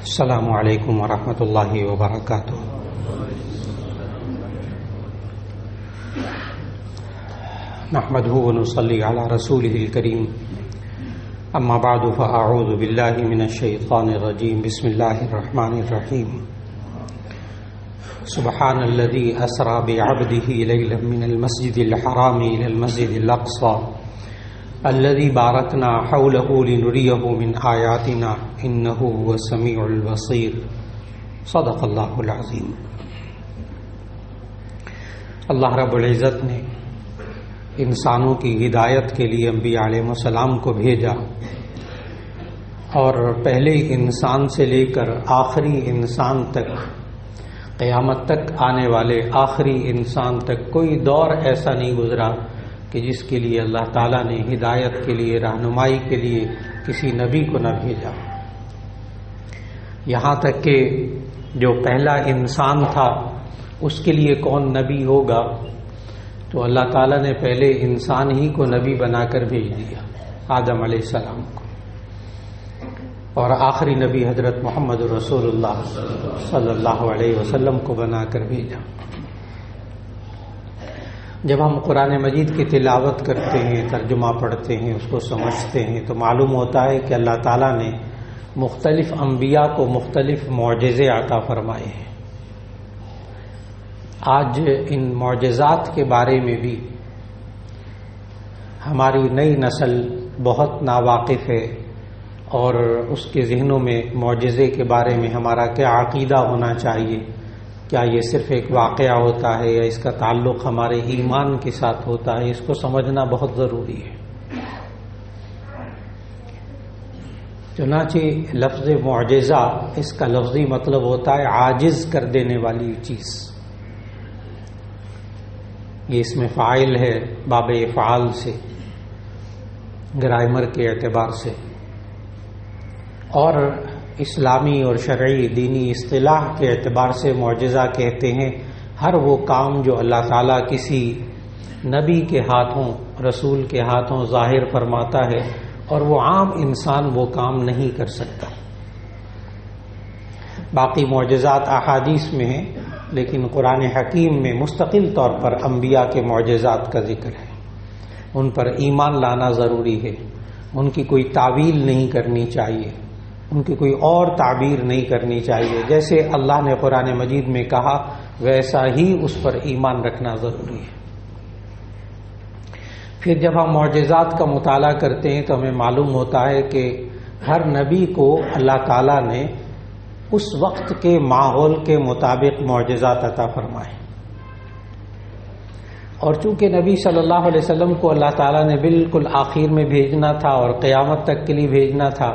السلام علیکم ورحمۃ اللہ وبرکاتہ۔ نحمده ونصلي على رسوله الكريم، اما بعد فاعوذ باللہ من الشیطان الرجیم، بسم اللہ الرحمن الرحیم۔ سبحان الذي اسرى بعبده ليلا من المسجد الحرام الى المسجد الاقصى الذي باركنا حوله لنريه من آياتنا إنه هو السميع البصير۔ صدق اللہ العظیم۔ اللہ رب العزت نے انسانوں کی ہدایت کے لیے انبیاء علیہ السلام کو بھیجا، اور پہلے انسان سے لے کر آخری انسان تک، قیامت تک آنے والے آخری انسان تک کوئی دور ایسا نہیں گزرا کہ جس کے لیے اللہ تعالیٰ نے ہدایت کے لیے، رہنمائی کے لیے کسی نبی کو نہ بھیجا۔ یہاں تک کہ جو پہلا انسان تھا اس کے لیے کون نبی ہوگا، تو اللہ تعالیٰ نے پہلے انسان ہی کو نبی بنا کر بھیج دیا، آدم علیہ السلام کو، اور آخری نبی حضرت محمد رسول اللہ صلی اللہ علیہ وسلم کو بنا کر بھیجا۔ جب ہم قرآن مجید کی تلاوت کرتے ہیں، ترجمہ پڑھتے ہیں، اس کو سمجھتے ہیں، تو معلوم ہوتا ہے کہ اللہ تعالیٰ نے مختلف انبیاء کو مختلف معجزے عطا فرمائے ہیں۔ آج ان معجزات کے بارے میں بھی ہماری نئی نسل بہت ناواقف ہے، اور اس کے ذہنوں میں معجزے کے بارے میں ہمارا کیا عقیدہ ہونا چاہیے، کیا یہ صرف ایک واقعہ ہوتا ہے یا اس کا تعلق ہمارے ایمان کے ساتھ ہوتا ہے، اس کو سمجھنا بہت ضروری ہے۔ چنانچہ لفظ معجزہ، اس کا لفظی مطلب ہوتا ہے عاجز کر دینے والی چیز۔ یہ اس میں فاعل ہے باب افعال سے، گرامر کے اعتبار سے، اور اسلامی اور شرعی دینی اصطلاح کے اعتبار سے معجزہ کہتے ہیں ہر وہ کام جو اللہ تعالیٰ کسی نبی کے ہاتھوں، رسول کے ہاتھوں ظاہر فرماتا ہے، اور وہ عام انسان وہ کام نہیں کر سکتا۔ باقی معجزات احادیث میں ہیں، لیکن قرآن حکیم میں مستقل طور پر انبیاء کے معجزات کا ذکر ہے۔ ان پر ایمان لانا ضروری ہے، ان کی کوئی تعویل نہیں کرنی چاہیے، ان کی کوئی اور تعبیر نہیں کرنی چاہیے۔ جیسے اللہ نے قرآن مجید میں کہا ویسا ہی اس پر ایمان رکھنا ضروری ہے۔ پھر جب ہم معجزات کا مطالعہ کرتے ہیں تو ہمیں معلوم ہوتا ہے کہ ہر نبی کو اللہ تعالیٰ نے اس وقت کے ماحول کے مطابق معجزات عطا فرمائے، اور چونکہ نبی صلی اللہ علیہ وسلم کو اللہ تعالیٰ نے بالکل آخر میں بھیجنا تھا اور قیامت تک کے لیے بھیجنا تھا،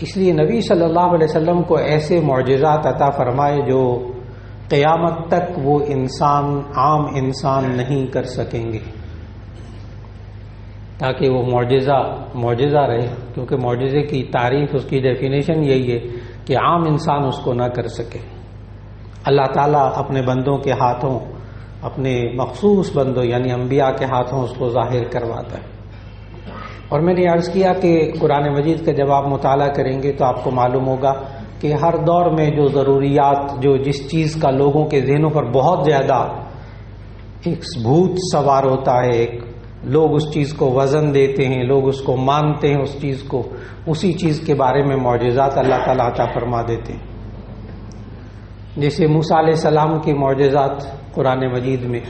اس لیے نبی صلی اللہ علیہ وسلم کو ایسے معجزات عطا فرمائے جو قیامت تک وہ انسان، عام انسان نہیں کر سکیں گے، تاکہ وہ معجزہ رہے، کیونکہ معجزے کی تعریف، اس کی ڈیفینیشن یہی ہے کہ عام انسان اس کو نہ کر سکے۔ اللہ تعالیٰ اپنے بندوں کے ہاتھوں، اپنے مخصوص بندوں یعنی انبیاء کے ہاتھوں اس کو ظاہر کرواتا ہے۔ اور میں نے عرض کیا کہ قرآن مجید کا جب آپ مطالعہ کریں گے تو آپ کو معلوم ہوگا کہ ہر دور میں جو ضروریات، جو جس چیز کا لوگوں کے ذہنوں پر بہت زیادہ ایک بھوت سوار ہوتا ہے، ایک لوگ اس چیز کو وزن دیتے ہیں، لوگ اس کو مانتے ہیں، اس چیز کو، اسی چیز کے بارے میں معجزات اللہ تعالیٰ عطا فرما دیتے ہیں۔ جیسے موسیٰ علیہ السلام کی معجزات قرآن مجید میں،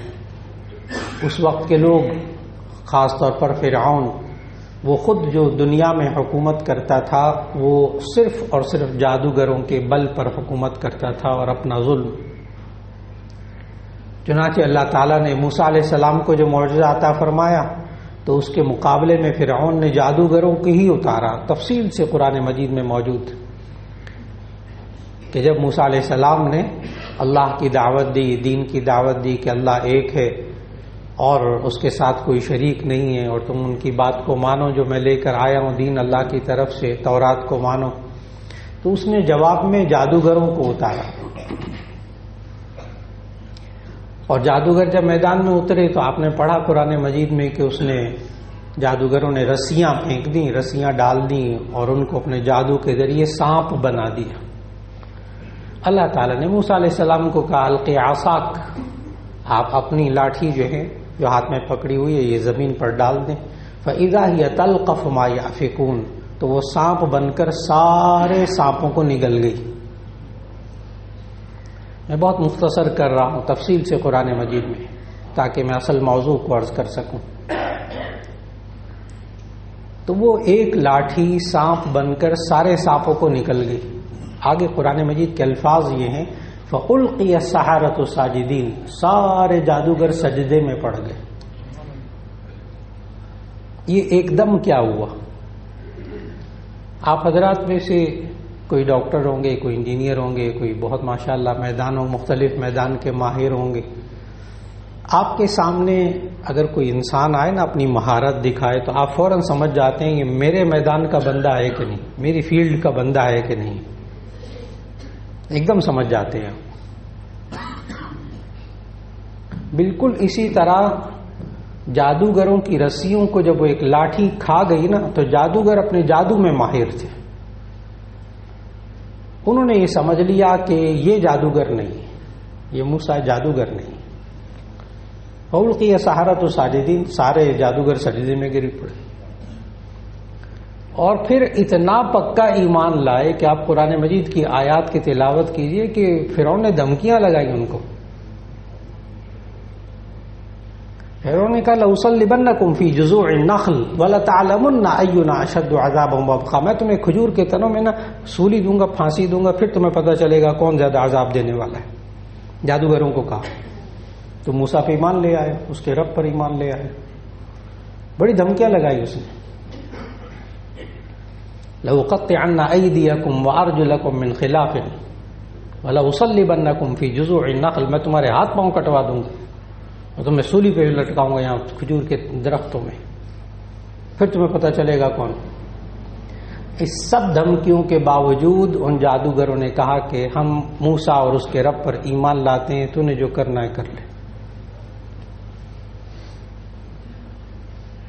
اس وقت کے لوگ، خاص طور پر فرعون، وہ خود جو دنیا میں حکومت کرتا تھا وہ صرف اور صرف جادوگروں کے بل پر حکومت کرتا تھا اور اپنا ظلم۔ چنانچہ اللہ تعالیٰ نے موسیٰ علیہ السلام کو جو معجزہ عطا فرمایا تو اس کے مقابلے میں فرعون نے جادوگروں کو ہی اتارا۔ تفصیل سے قرآن مجید میں موجود کہ جب موسیٰ علیہ السلام نے اللہ کی دعوت دی، دین کی دعوت دی کہ اللہ ایک ہے اور اس کے ساتھ کوئی شریک نہیں ہے، اور تم ان کی بات کو مانو جو میں لے کر آیا ہوں دین اللہ کی طرف سے، تورات کو مانو، تو اس نے جواب میں جادوگروں کو اتارا۔ اور جادوگر جب میدان میں اترے تو آپ نے پڑھا قرآن مجید میں کہ اس نے جادوگروں نے رسیاں پھینک دیں، رسیاں ڈال دیں اور ان کو اپنے جادو کے ذریعے سانپ بنا دیا۔ اللہ تعالیٰ نے موسیٰ علیہ السلام کو کہا القی عصاک، آپ اپنی لاٹھی جو ہے جو ہاتھ میں پکڑی ہوئی ہے یہ زمین پر ڈال دیں، فَإِذَا هِيَ تَلْقَفُ مَا يَأْفِكُونَ، تو وہ سانپ بن کر سارے سانپوں کو نگل گئی۔ میں بہت مختصر کر رہا ہوں تفصیل سے قرآن مجید میں تاکہ میں اصل موضوع کو عرض کر سکوں۔ تو وہ ایک لاٹھی سانپ بن کر سارے سانپوں کو نکل گئی۔ آگے قرآن مجید کے الفاظ یہ ہیں فَأُلْقِيَ السَّحَرَةُ سَاجِدِينَ، سارے جادوگر سجدے میں پڑ گئے۔ یہ ایک دم کیا ہوا؟ آپ حضرات میں سے کوئی ڈاکٹر ہوں گے، کوئی انجینئر ہوں گے، کوئی بہت ماشاءاللہ میدانوں مختلف میدان کے ماہر ہوں گے۔ آپ کے سامنے اگر کوئی انسان آئے نا اپنی مہارت دکھائے تو آپ فوراً سمجھ جاتے ہیں کہ میرے میدان کا بندہ ہے کہ نہیں، میری فیلڈ کا بندہ ہے کہ نہیں، ایک دم سمجھ جاتے ہیں۔ بالکل اسی طرح جادوگروں کی رسیوں کو جب وہ ایک لاٹھی کھا گئی نا تو جادوگر اپنے جادو میں ماہر تھے، انہوں نے یہ سمجھ لیا کہ یہ جادوگر نہیں، یہ موسیٰ جادوگر نہیں۔ فَأُلْقِيَ السَّحَرَةُ سَاجِدِينَ، سارے جادوگر سجدے میں گر پڑے۔ اور پھر اتنا پکا ایمان لائے کہ آپ قرآن مجید کی آیات کی تلاوت کیجئے کہ فرعون نے دھمکیاں لگائی ان کو۔ فرعون نے کہا لَأُصَلِّبَنَّكُمْ فِي جُذُوعِ النَّخْلِ وَلَتَعْلَمُنَّ أَيُّنَا أَشَدُّ عَذَابًا وَأَبْقَىٰ، میں تمہیں کھجور کے تنوں میں نا سولی دوں گا، پھانسی دوں گا، پھر تمہیں پتہ چلے گا کون زیادہ عذاب دینے والا ہے۔ جادوگروں کو کہا تو موسیٰ پہ ایمان لے آئے، اس کے رب پر ایمان لے آئے۔ بڑی دھمکیاں لگائی اس نے، لَأُقَطِّعَنَّ أَيْدِيَكُمْ وَأَرْجُلَكُمْ مِنْ خِلَافٍ وَلَأُصَلِّبَنَّكُمْ فِي جُذُوعِ النَّخْلِ، میں تمہارے ہاتھ پاؤں کٹوا دوں گا اور تمہیں سولی پہ لٹکاؤں گا یہاں کھجور کے درختوں میں، پھر تمہیں پتہ چلے گا کون۔ اس سب دھمکیوں کے باوجود ان جادوگروں نے کہا کہ ہم موسیٰ اور اس کے رب پر ایمان لاتے ہیں، تو نے جو کرنا ہے کر لے۔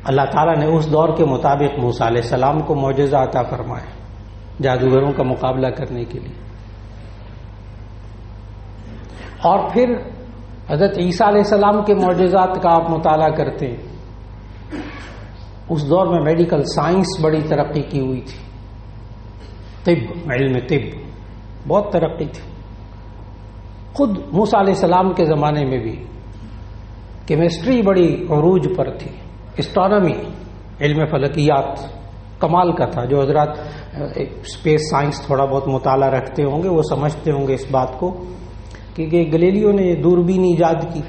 اللہ تعالیٰ نے اس دور کے مطابق موسیٰ علیہ السلام کو معجزہ عطا فرمایا جادوگروں کا مقابلہ کرنے کے لیے۔ اور پھر حضرت عیسیٰ علیہ السلام کے معجزات کا آپ مطالعہ کرتے ہیں، اس دور میں میڈیکل سائنس بڑی ترقی کی ہوئی تھی، طب، علم طب بہت ترقی تھی۔ خود موسیٰ علیہ السلام کے زمانے میں بھی کیمسٹری بڑی عروج پر تھی، اسٹرانومی، علم فلکیات کمال کا تھا۔ جو حضرات اسپیس سائنس تھوڑا بہت مطالعہ رکھتے ہوں گے وہ سمجھتے ہوں گے اس بات کو کہ گلیلیو نے دوربین ایجاد کی،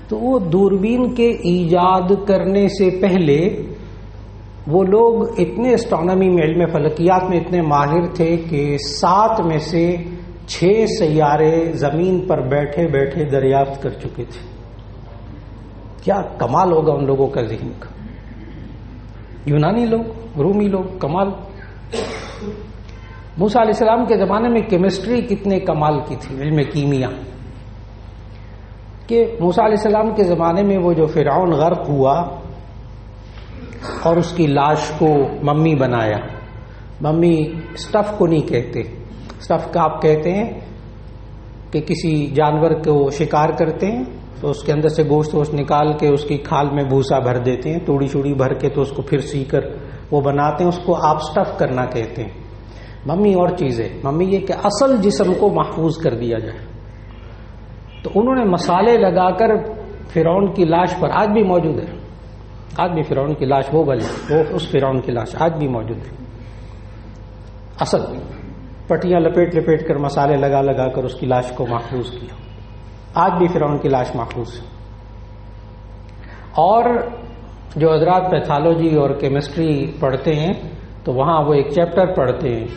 تو وہ دوربین کے ایجاد کرنے سے پہلے وہ لوگ اتنے اسٹرانومی میں، علم فلکیات میں اتنے ماہر تھے کہ 7 میں سے 6 سیارے زمین پر بیٹھے بیٹھے دریافت کر چکے تھے۔ کیا کمال ہوگا ان لوگوں کا ذہن کا، یونانی لوگ، رومی لوگ، کمال۔ موسیٰ علیہ السلام کے زمانے میں کیمسٹری کتنے کمال کی تھی، علم کیمیا، کہ موسیٰ علیہ السلام کے زمانے میں وہ جو فرعون غرق ہوا اور اس کی لاش کو ممی بنایا، ممی اسٹف کو نہیں کہتے، اسٹف کا آپ کہتے ہیں کہ کسی جانور کو شکار کرتے ہیں تو اس کے اندر سے گوشت ووشت نکال کے اس کی کھال میں بھوسا بھر دیتے ہیں، توڑی چوڑی بھر کے، تو اس کو پھر سی کر وہ بناتے ہیں، اس کو آپ اسٹف کرنا کہتے ہیں۔ ممی اور چیز ہے، ممی یہ کہ اصل جسم کو محفوظ کر دیا جائے۔ تو انہوں نے مسالے لگا کر فرعون کی لاش پر، آج بھی موجود ہے، آج بھی فرعون کی لاش، وہ اس فرعون کی لاش آج بھی موجود ہے، اصل پٹیاں لپیٹ لپیٹ کر مسالے لگا لگا کر اس کی لاش کو محفوظ کیا، آج بھی فرعون کی لاش محفوظ ہے۔ اور جو حضرات پیتھالوجی اور کیمسٹری پڑھتے ہیں تو وہاں وہ ایک چیپٹر پڑھتے ہیں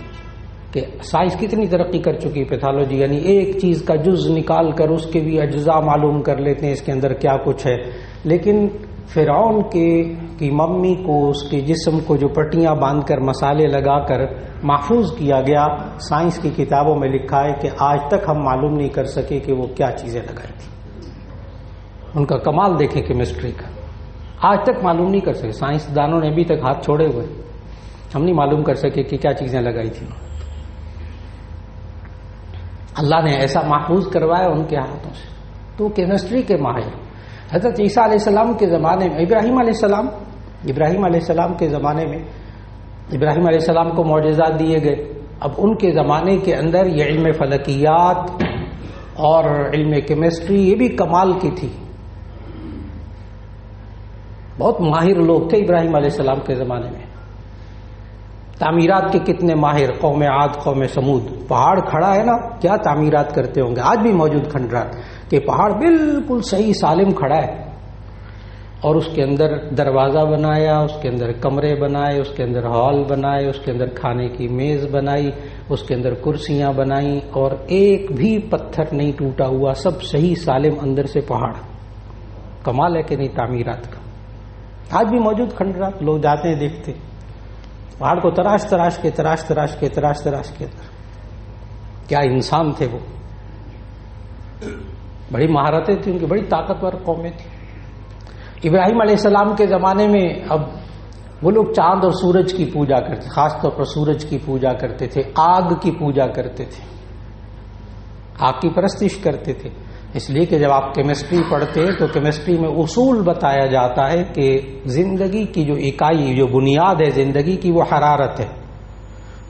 کہ سائنس کتنی ترقی کر چکی، پیتھالوجی، یعنی ایک چیز کا جز نکال کر اس کے بھی اجزاء معلوم کر لیتے ہیں اس کے اندر کیا کچھ ہے۔ لیکن فرعون کی ممی کو، اس کے جسم کو جو پٹیاں باندھ کر مسالے لگا کر محفوظ کیا گیا، سائنس کی کتابوں میں لکھا ہے کہ آج تک ہم معلوم نہیں کر سکے کہ وہ کیا چیزیں لگائی تھیں۔ ان کا کمال دیکھیں کیمسٹری کا، آج تک معلوم نہیں کر سکے، سائنسدانوں نے ابھی تک ہاتھ چھوڑے ہوئے، ہم نہیں معلوم کر سکے کہ کیا چیزیں لگائی تھیں۔ اللہ نے ایسا محفوظ کروایا ان کے ہاتھوں سے، تو کیمسٹری کے ماہر. حضرت عیسیٰ علیہ السلام کے زمانے میں ابراہیم علیہ السلام کے زمانے میں ابراہیم علیہ السلام کو معجزات دیے گئے. اب ان کے زمانے کے اندر یہ علم فلکیات اور علم کیمسٹری یہ بھی کمال کی تھی. بہت ماہر لوگ تھے ابراہیم علیہ السلام کے زمانے میں. تعمیرات کے کتنے ماہر، قوم عاد، قوم سمود. پہاڑ کھڑا ہے نا، کیا تعمیرات کرتے ہوں گے. آج بھی موجود کھنڈرات کہ پہاڑ بالکل صحیح سالم کھڑا ہے، اور اس کے اندر دروازہ بنایا، اس کے اندر کمرے بنائے، اس کے اندر ہال بنائے، اس کے اندر کھانے کی میز بنائی، اس کے اندر کرسیاں بنائیں، اور ایک بھی پتھر نہیں ٹوٹا ہوا، سب صحیح سالم اندر سے پہاڑ. کمال ہے کہ نہیں تعمیرات کا. آج بھی موجود کھنڈرات، لوگ جاتے ہیں دیکھتے پہاڑ کو تراش کے. کیا انسان تھے وہ، بڑی مہارتیں تھیں ان کی، بڑی طاقتور قومیں تھیں. ابراہیم علیہ السلام کے زمانے میں اب وہ لوگ چاند اور سورج کی پوجا کرتے، خاص طور پر سورج کی پوجا کرتے تھے، آگ کی پوجا کرتے تھے، آگ کی پرستش کرتے تھے. اس لیے کہ جب آپ کیمسٹری پڑھتے ہیں تو کیمسٹری میں اصول بتایا جاتا ہے کہ زندگی کی جو اکائی، جو بنیاد ہے زندگی کی، وہ حرارت ہے.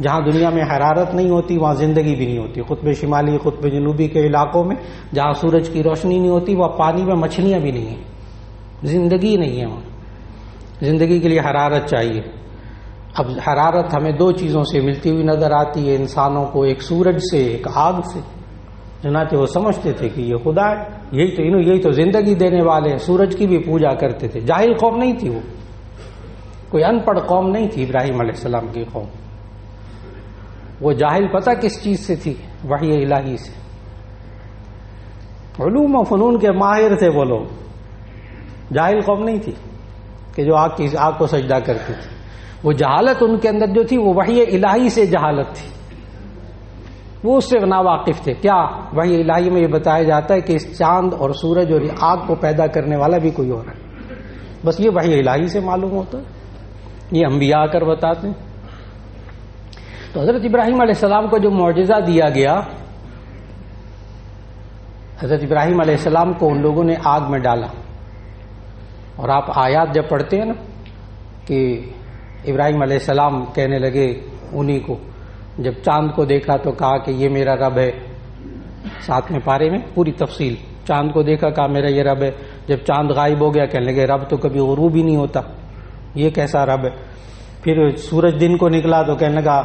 جہاں دنیا میں حرارت نہیں ہوتی وہاں زندگی بھی نہیں ہوتی. قطب شمالی، قطب جنوبی کے علاقوں میں جہاں سورج کی روشنی نہیں ہوتی وہاں پانی میں مچھلیاں بھی نہیں ہیں، زندگی نہیں ہے وہاں. زندگی کے لیے حرارت چاہیے. اب حرارت ہمیں دو چیزوں سے ملتی ہوئی نظر آتی ہے انسانوں کو، ایک سورج سے، ایک آگ سے. چنانچہ وہ سمجھتے تھے کہ یہ خدا ہے، یہی تو زندگی دینے والے ہیں. سورج کی بھی پوجا کرتے تھے. جاہل قوم نہیں تھی وہ، کوئی ان پڑھ قوم نہیں تھی ابراہیم علیہ السلام کی قوم. وہ جاہل پتہ کس چیز سے تھی؟ وحی الہی سے. علوم و فنون کے ماہر تھے وہ لوگ. جاہل قوم نہیں تھی کہ جو آگ کو سجدہ کرتی تھی. وہ جہالت ان کے اندر جو تھی وہ وحی الہی سے جہالت تھی، وہ اس سے ناواقف تھے. کیا وحی الہی میں یہ بتایا جاتا ہے کہ اس چاند اور سورج اور آگ کو پیدا کرنے والا بھی کوئی اور ہے، بس یہ وحی الہی سے معلوم ہوتا ہے. یہ انبیاء آ کر بتاتے ہیں. تو حضرت ابراہیم علیہ السلام کو جو معجزہ دیا گیا، حضرت ابراہیم علیہ السلام کو ان لوگوں نے آگ میں ڈالا. اور آپ آیات جب پڑھتے ہیں نا کہ ابراہیم علیہ السلام کہنے لگے انہی کو، جب چاند کو دیکھا تو کہا کہ یہ میرا رب ہے. ساتھ میں پارے میں پوری تفصیل. چاند کو دیکھا، کہا میرا یہ رب ہے. جب چاند غائب ہو گیا کہنے لگے رب تو کبھی غروب ہی نہیں ہوتا، یہ کیسا رب ہے. پھر سورج دن کو نکلا تو کہنے لگا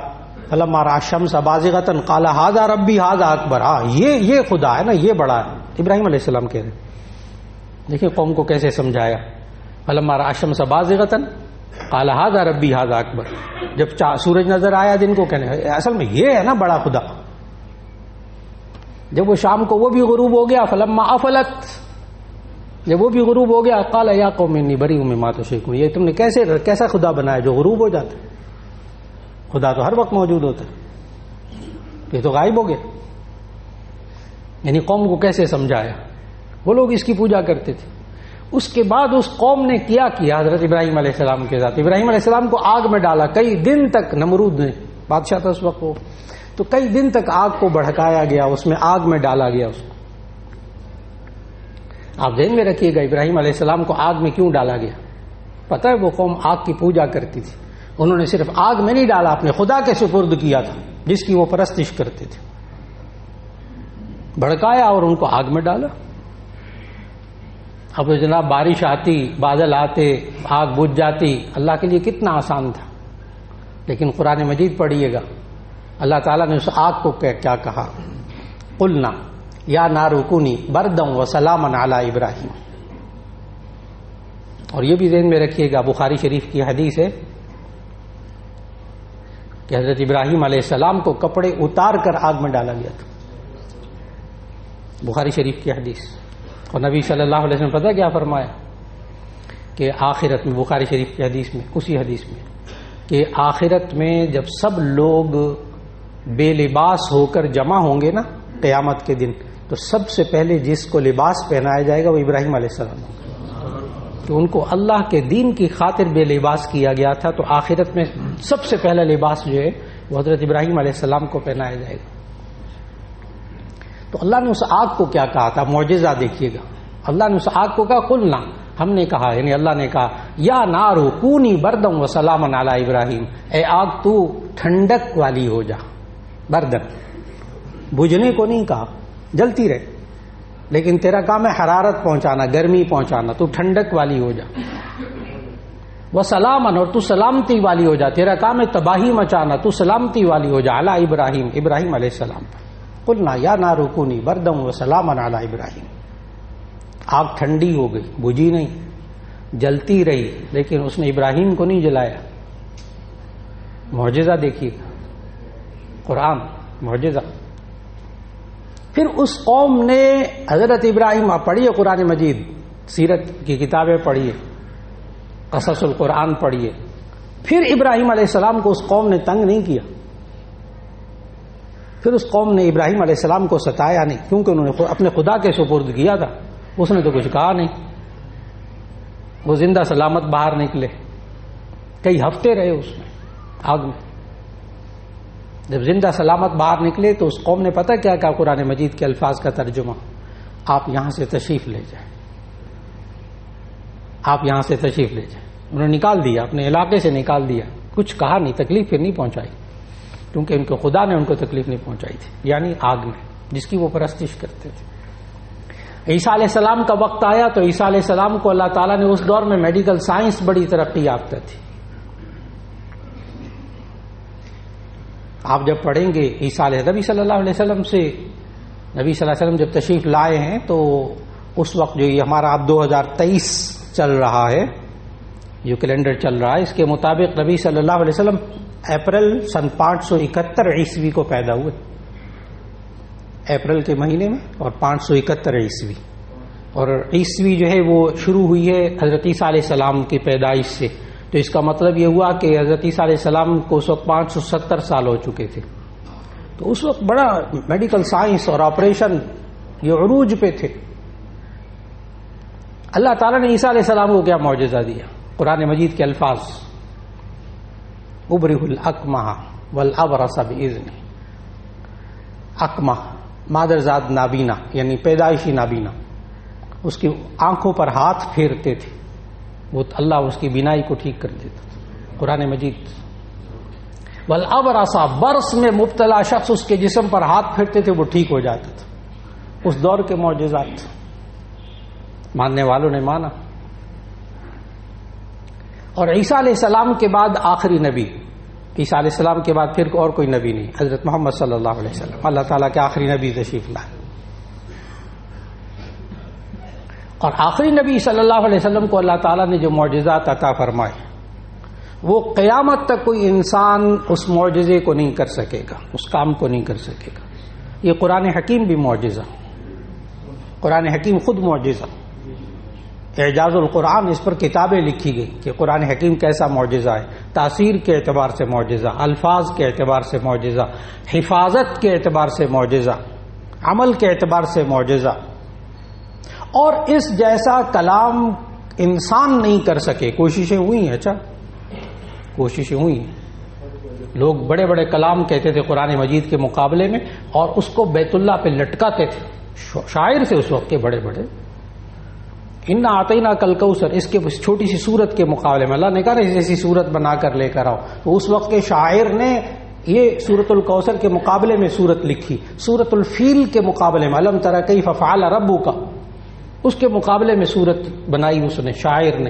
فلما رأى الشمس بازغة قال هذا ربي هذا اکبر. یہ خدا ہے نا، یہ بڑا ہے. ابراہیم علیہ السلام کہہ رہے. دیکھیں قوم کو کیسے سمجھایا. فلما رأى الشمس بازغة قال هذا ربي هذا اکبر. جب سورج نظر آیا دن کو کہنے اصل میں یہ ہے نا بڑا خدا. جب وہ شام کو وہ بھی غروب ہو گیا، فلما افلت، جب وہ بھی غروب ہو گیا، قال یا قوم انی بریء مما تشركون. یہ تم نے کیسا خدا بنایا جو غروب ہو جاتا ہے؟ خدا تو ہر وقت موجود ہوتا ہے، یہ تو غائب ہو گیا. یعنی قوم کو کیسے سمجھایا. وہ لوگ اس کی پوجا کرتے تھے. اس کے بعد اس قوم نے کیا حضرت ابراہیم علیہ السلام کے ساتھ. ابراہیم علیہ السلام کو آگ میں ڈالا. کئی دن تک نمرود نے، بادشاہ تھا اس وقت وہ، تو کئی دن تک آگ کو بھڑکایا گیا، اس میں آگ میں ڈالا گیا اس کو. آپ ذہن میں رکھیے گا ابراہیم علیہ السلام کو آگ میں کیوں ڈالا گیا. پتہ ہے وہ قوم آگ کی پوجا کرتی تھی. انہوں نے صرف آگ میں نہیں ڈالا، اپنے خدا کے سپرد کیا تھا جس کی وہ پرستش کرتے تھے. بھڑکایا اور ان کو آگ میں ڈالا. اب جناب بارش آتی، بادل آتے، آگ بجھ جاتی، اللہ کے لیے کتنا آسان تھا. لیکن قرآن مجید پڑھیے گا، اللہ تعالیٰ نے اس آگ کو کیا کہا. قلنا یا نار کونی بردا وسلاما علی ابراہیم. اور یہ بھی ذہن میں رکھیے گا، بخاری شریف کی حدیث ہے کہ حضرت ابراہیم علیہ السلام کو کپڑے اتار کر آگ میں ڈالا گیا تھا. بخاری شریف کی حدیث. اور نبی صلی اللہ علیہ وسلم پتہ کیا فرمایا کہ آخرت میں، بخاری شریف کی حدیث میں، اسی حدیث میں، کہ آخرت میں جب سب لوگ بے لباس ہو کر جمع ہوں گے نا قیامت کے دن، تو سب سے پہلے جس کو لباس پہنایا جائے گا وہ ابراہیم علیہ السلام ہوگا. کہ ان کو اللہ کے دین کی خاطر بے لباس کیا گیا تھا، تو آخرت میں سب سے پہلا لباس جو ہے وہ حضرت ابراہیم علیہ السلام کو پہنایا جائے گا. تو اللہ نے اس آگ کو کیا کہا تھا؟ معجزہ دیکھیے گا، اللہ نے اس آگ کو کہا قلنا، ہم نے کہا، یعنی اللہ نے کہا یا نارو کونی بردم و سلامن علی ابراہیم، اے آگ تو ٹھنڈک والی ہو جا، بردن، بجھنے کو نہیں کہا، جلتی رہے، لیکن تیرا کام ہے حرارت پہنچانا، گرمی پہنچانا، تو ٹھنڈک والی ہو جا، وہ سلامن، اور تو سلامتی والی ہو جا، تیرا کام ہے تباہی مچانا، تو سلامتی والی ہو جا، علی ابراہیم، ابراہیم علیہ السلام پر، قلنا یا نارو کونی بردم و سلامن علی ابراہیم۔ آگ ٹھنڈی ہو گئی، بجھی نہیں، جلتی رہی، لیکن اس نے ابراہیم کو نہیں جلایا۔ معجزہ دیکھیے، قرآن معجزہ۔ پھر اس قوم نے حضرت ابراہیم، آپ پڑھیے قرآن مجید، سیرت کی کتابیں پڑھیے، قصص القرآن پڑھیے، پھر ابراہیم علیہ السلام کو اس قوم نے تنگ نہیں کیا، پھر اس قوم نے ابراہیم علیہ السلام کو ستایا نہیں، کیونکہ انہوں نے اپنے خدا کے سپرد کیا تھا، اس نے تو کچھ کہا نہیں، وہ زندہ سلامت باہر نکلے، کئی ہفتے رہے اس میں آگ میں، جب زندہ سلامت باہر نکلے تو اس قوم نے پتہ کیا کہا؟ قرآن مجید کے الفاظ کا ترجمہ، آپ یہاں سے تشریف لے جائیں، آپ یہاں سے تشریف لے جائیں۔ انہوں نے نکال دیا، اپنے علاقے سے نکال دیا، کچھ کہا نہیں، تکلیف پھر نہیں پہنچائی، کیونکہ ان کے خدا نے ان کو تکلیف نہیں پہنچائی تھی، یعنی آگ میں جس کی وہ پرستش کرتے تھے۔ عیسیٰ علیہ السلام کا وقت آیا تو عیسیٰ علیہ السلام کو اللہ تعالیٰ نے، اس دور میں میڈیکل سائنس بڑی ترقی یافتہ تھی، آپ جب پڑھیں گے عیسیٰ علیہ، نبی صلی اللہ علیہ وسلم سے، نبی صلی اللہ علیہ وسلم جب تشریف لائے ہیں تو اس وقت جو یہ ہمارا اب 2023 چل رہا ہے، جو کیلنڈر چل رہا ہے، اس کے مطابق نبی صلی اللہ علیہ وسلم اپریل سن 571 عیسوی کو پیدا ہوئے، اپریل کے مہینے میں، اور 571 عیسوی، اور عیسوی جو ہے وہ شروع ہوئی ہے حضرت عیسیٰ علیہ السلام کی پیدائش سے، تو اس کا مطلب یہ ہوا کہ حضرت عیسیٰ علیہ السلام کو اس وقت 570 سال ہو چکے تھے، تو اس وقت بڑا میڈیکل سائنس اور آپریشن یہ عروج پہ تھے۔ اللہ تعالیٰ نے عیسیٰ علیہ السلام کو کیا معجزہ دیا؟ قرآن مجید کے الفاظ، ابرئ الاکمہ والابرص باذنہ، اکمہ مادرزاد نابینا، یعنی پیدائشی نابینا، اس کی آنکھوں پر ہاتھ پھیرتے تھے، وہ اللہ اس کی بینائی کو ٹھیک کر دیتا تھا، قرآن مجید۔ والابرص، برس میں مبتلا شخص اس کے جسم پر ہاتھ پھیرتے تھے وہ ٹھیک ہو جاتا تھا، اس دور کے معجزات، ماننے والوں نے مانا۔ اور عیسیٰ علیہ السلام کے بعد آخری نبی، عیسیٰ علیہ السلام کے بعد پھر اور کوئی نبی نہیں، حضرت محمد صلی اللہ علیہ وسلم، اللہ تعالیٰ کے آخری نبی تشریف لائے، اور آخری نبی صلی اللہ علیہ وسلم کو اللہ تعالیٰ نے جو معجزات عطا فرمائے، وہ قیامت تک کوئی انسان اس معجزے کو نہیں کر سکے گا، اس کام کو نہیں کر سکے گا۔ یہ قرآن حکیم بھی معجزہ، قرآن حکیم خود معجزہ، اعجاز القرآن، اس پر کتابیں لکھی گئی کہ قرآن حکیم کیسا معجزہ ہے، تاثیر کے اعتبار سے معجزہ، الفاظ کے اعتبار سے معجزہ، حفاظت کے اعتبار سے معجزہ، عمل کے اعتبار سے معجزہ، اور اس جیسا کلام انسان نہیں کر سکے۔ کوششیں ہوئی ہیں، اچھا کوششیں ہوئی ہیں، لوگ بڑے بڑے کلام کہتے تھے قرآن مجید کے مقابلے میں، اور اس کو بیت اللہ پہ لٹکاتے تھے، شاعر سے اس وقت کے بڑے بڑے، انا اعطینا کل کوثر، اس کے چھوٹی سی صورت کے مقابلے میں اللہ نے کہا ایسی صورت بنا کر لے کر آؤ، تو اس وقت کے شاعر نے یہ سورۃ الکوثر کے مقابلے میں صورت لکھی، سورۃ الفیل کے مقابلے میں الم تر کیف فعل ربک، اس کے مقابلے میں صورت بنائی اس نے، شاعر نے۔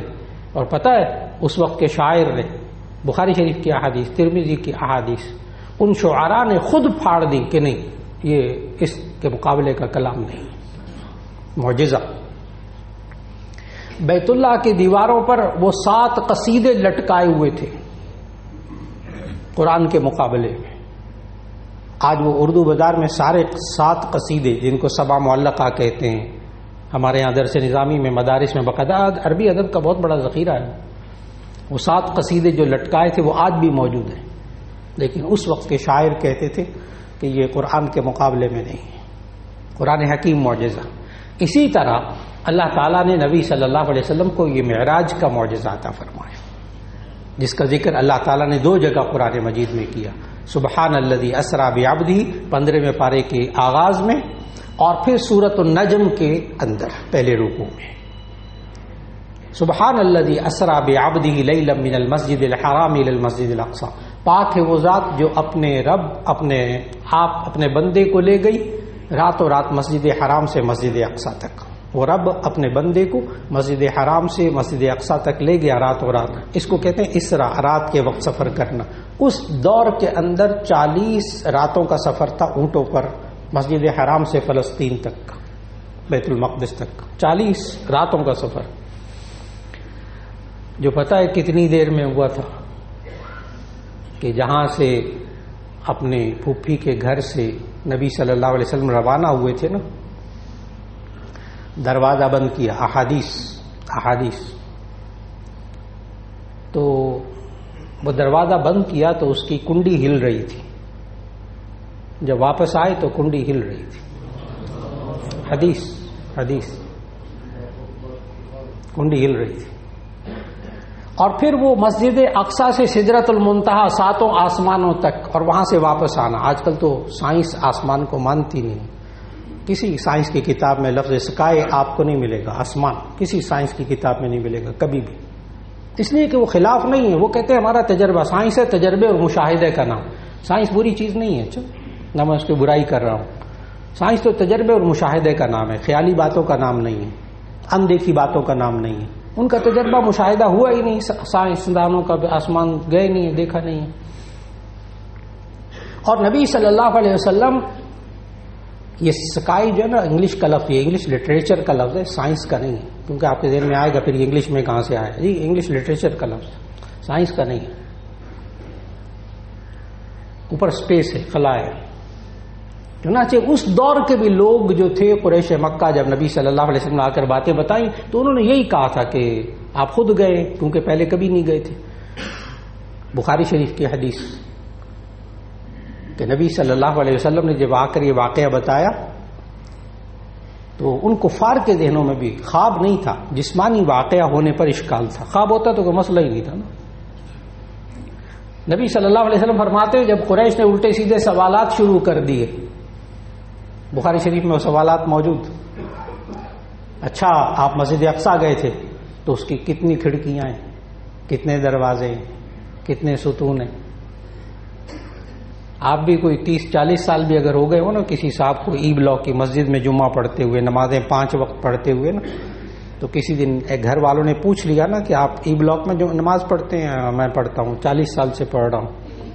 اور پتہ ہے اس وقت کے شاعر نے بخاری شریف کی احادیث، ترمذی کی احادیث، ان شعراء نے خود پھاڑ دی کہ نہیں یہ اس کے مقابلے کا کلام نہیں، معجزہ۔ بیت اللہ کی دیواروں پر وہ 7 قصیدے لٹکائے ہوئے تھے قرآن کے مقابلے میں، آج وہ اردو بازار میں سارے 7 قصیدے جن کو سبع معلقہ کہتے ہیں، ہمارے یہاں درس نظامی میں مدارس میں باقاعدہ عربی ادب کا بہت بڑا ذخیرہ ہے، وہ 7 قصیدے جو لٹکائے تھے وہ آج بھی موجود ہیں، لیکن اس وقت کے شاعر کہتے تھے کہ یہ قرآن کے مقابلے میں نہیں ہے، قرآن حکیم معجزہ۔ اسی طرح اللہ تعالیٰ نے نبی صلی اللہ علیہ وسلم کو یہ معراج کا معجزہ عطا فرمایا، جس کا ذکر اللہ تعالیٰ نے 2 جگہ قرآن مجید میں کیا، سبحان الذی اسریٰ بعبدہ 15ویں پارے کے آغاز میں، اور پھر سورۃ النجم کے اندر پہلے رکوع میں سبحان الذی اسری بعبدہ لیلا من المسجد الحرام الی المسجد الاقصی، پاک ہے وہ ذات جو اپنے رب اپنے بندے کو لے گئی راتوں رات مسجد حرام سے مسجد اقصی تک. وہ رب اپنے بندے کو مسجد حرام سے مسجد اقصی تک لے گیا راتوں رات. اس کو کہتے ہیں اسرا، رات کے وقت سفر کرنا. اس دور کے اندر 40 راتوں کا سفر تھا اونٹوں پر مسجد حرام سے فلسطین تک، بیت المقدس تک 40 راتوں کا سفر. جو پتہ ہے کتنی دیر میں ہوا تھا کہ جہاں سے اپنے پھوپھی کے گھر سے نبی صلی اللہ علیہ وسلم روانہ ہوئے تھے نا، دروازہ بند کیا. احادیث تو وہ دروازہ بند کیا تو اس کی کنڈی ہل رہی تھی. جب واپس آئے تو کنڈی ہل رہی تھی. حدیث کنڈی ہل رہی تھی. اور پھر وہ مسجد اقصی سے سدرۃ المنتہا 7 آسمانوں تک، اور وہاں سے واپس آنا. آج کل تو سائنس آسمان کو مانتی نہیں. کسی سائنس کی کتاب میں لفظ سکائے آپ کو نہیں ملے گا. آسمان کسی سائنس کی کتاب میں نہیں ملے گا کبھی بھی، اس لیے کہ وہ خلاف نہیں ہے. وہ کہتے ہیں ہمارا تجربہ، سائنس ہے تجربے اور مشاہدے کا نام. سائنس بری چیز نہیں ہے، نہ میں اس کی برائی کر رہا ہوں. سائنس تو تجربے اور مشاہدے کا نام ہے، خیالی باتوں کا نام نہیں ہے، اندیکھی باتوں کا نام نہیں ہے. ان کا تجربہ مشاہدہ ہوا ہی نہیں. سائنسدانوں کا آسمان گئے نہیں ہے، دیکھا نہیں ہے. اور نبی صلی اللہ علیہ وسلم، یہ سکائی جو ہے نا انگلش کا لفظ، یہ انگلش لٹریچر کا لفظ ہے، سائنس کا نہیں ہے. کیونکہ آپ کے ذہن میں آئے گا پھر یہ انگلش میں کہاں سے آیا. جی انگلش لٹریچر کا لفظ، سائنس کا نہیں ہے. اوپر اسپیس ہے، خلا ہے. چنانچہ اس دور کے بھی لوگ جو تھے قریش مکہ، جب نبی صلی اللہ علیہ وسلم نے آ کر باتیں بتائیں تو انہوں نے یہی کہا تھا کہ آپ خود گئے، کیونکہ پہلے کبھی نہیں گئے تھے. بخاری شریف کی حدیث کہ نبی صلی اللہ علیہ وسلم نے جب آ کر یہ واقعہ بتایا تو ان کفار کے ذہنوں میں بھی خواب نہیں تھا، جسمانی واقعہ ہونے پر اشکال تھا. خواب ہوتا تو کوئی مسئلہ ہی نہیں تھا نا. نبی صلی اللہ علیہ وسلم فرماتے ہیں جب قریش نے الٹے سیدھے سوالات شروع کر دیے، بخاری شریف میں وہ سوالات موجود. اچھا آپ مسجد اقصی گئے تھے تو اس کی کتنی کھڑکیاں ہیں، کتنے دروازے ہیں، کتنے ستون ہیں. آپ بھی کوئی 30-40 سال بھی اگر ہو گئے ہو نا کسی صاحب کو ای بلاک کی مسجد میں جمعہ پڑھتے ہوئے، نمازیں 5 وقت پڑھتے ہوئے نا، تو کسی دن ایک گھر والوں نے پوچھ لیا نا کہ آپ ای بلاک میں جو نماز پڑھتے ہیں؟ میں پڑھتا ہوں، 40 سال سے پڑھ رہا ہوں.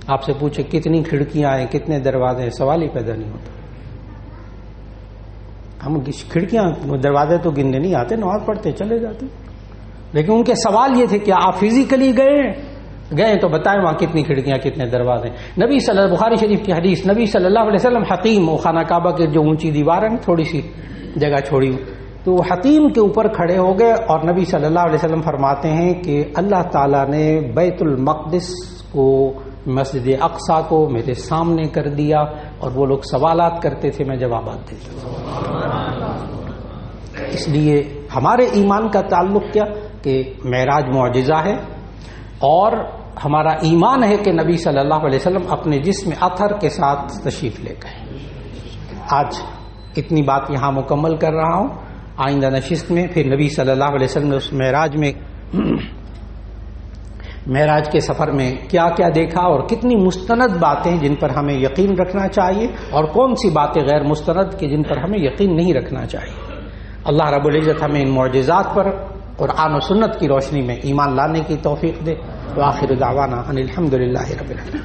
آپ سے پوچھے کتنی کھڑکیاں ہیں، کتنے دروازے ہیں، سوال ہی پیدا نہیں ہوتا. ہم کھڑکیاں دروازے تو گننے نہیں آتے، نماز پڑھتے چلے جاتے. لیکن ان کے سوال یہ تھے کہ آپ فزیکلی گئے تو بتائیں وہاں کتنی کھڑکیاں کتنے دروازے. بخاری شریف کی حدیث، نبی صلی اللہ علیہ وسلم حتیم، وہ خانہ کعبہ کے جو اونچی دیوار ہے تھوڑی سی جگہ چھوڑی، تو وہ حتیم کے اوپر کھڑے ہو گئے اور نبی صلی اللہ علیہ وسلم فرماتے ہیں کہ اللہ تعالیٰ نے بیت المقدس کو، مسجد اقصی کو میرے سامنے کر دیا، اور وہ لوگ سوالات کرتے تھے میں جوابات دیتا تھا. اس لیے ہمارے ایمان کا تعلق کیا کہ معراج معجزہ ہے، اور ہمارا ایمان ہے کہ نبی صلی اللہ علیہ وسلم اپنے جسم اطہر کے ساتھ تشریف لے گئے. آج اتنی بات یہاں مکمل کر رہا ہوں. آئندہ نشست میں پھر نبی صلی اللہ علیہ وسلم نے اس معراج کے سفر میں کیا کیا دیکھا، اور کتنی مستند باتیں جن پر ہمیں یقین رکھنا چاہیے، اور کون سی باتیں غیر مستند کہ جن پر ہمیں یقین نہیں رکھنا چاہیے. اللہ رب العزت ہمیں ان معجزات پر قرآن و سنت کی روشنی میں ایمان لانے کی توفیق دے. وآخر دعوانا ان الحمد للہ رب العالمین.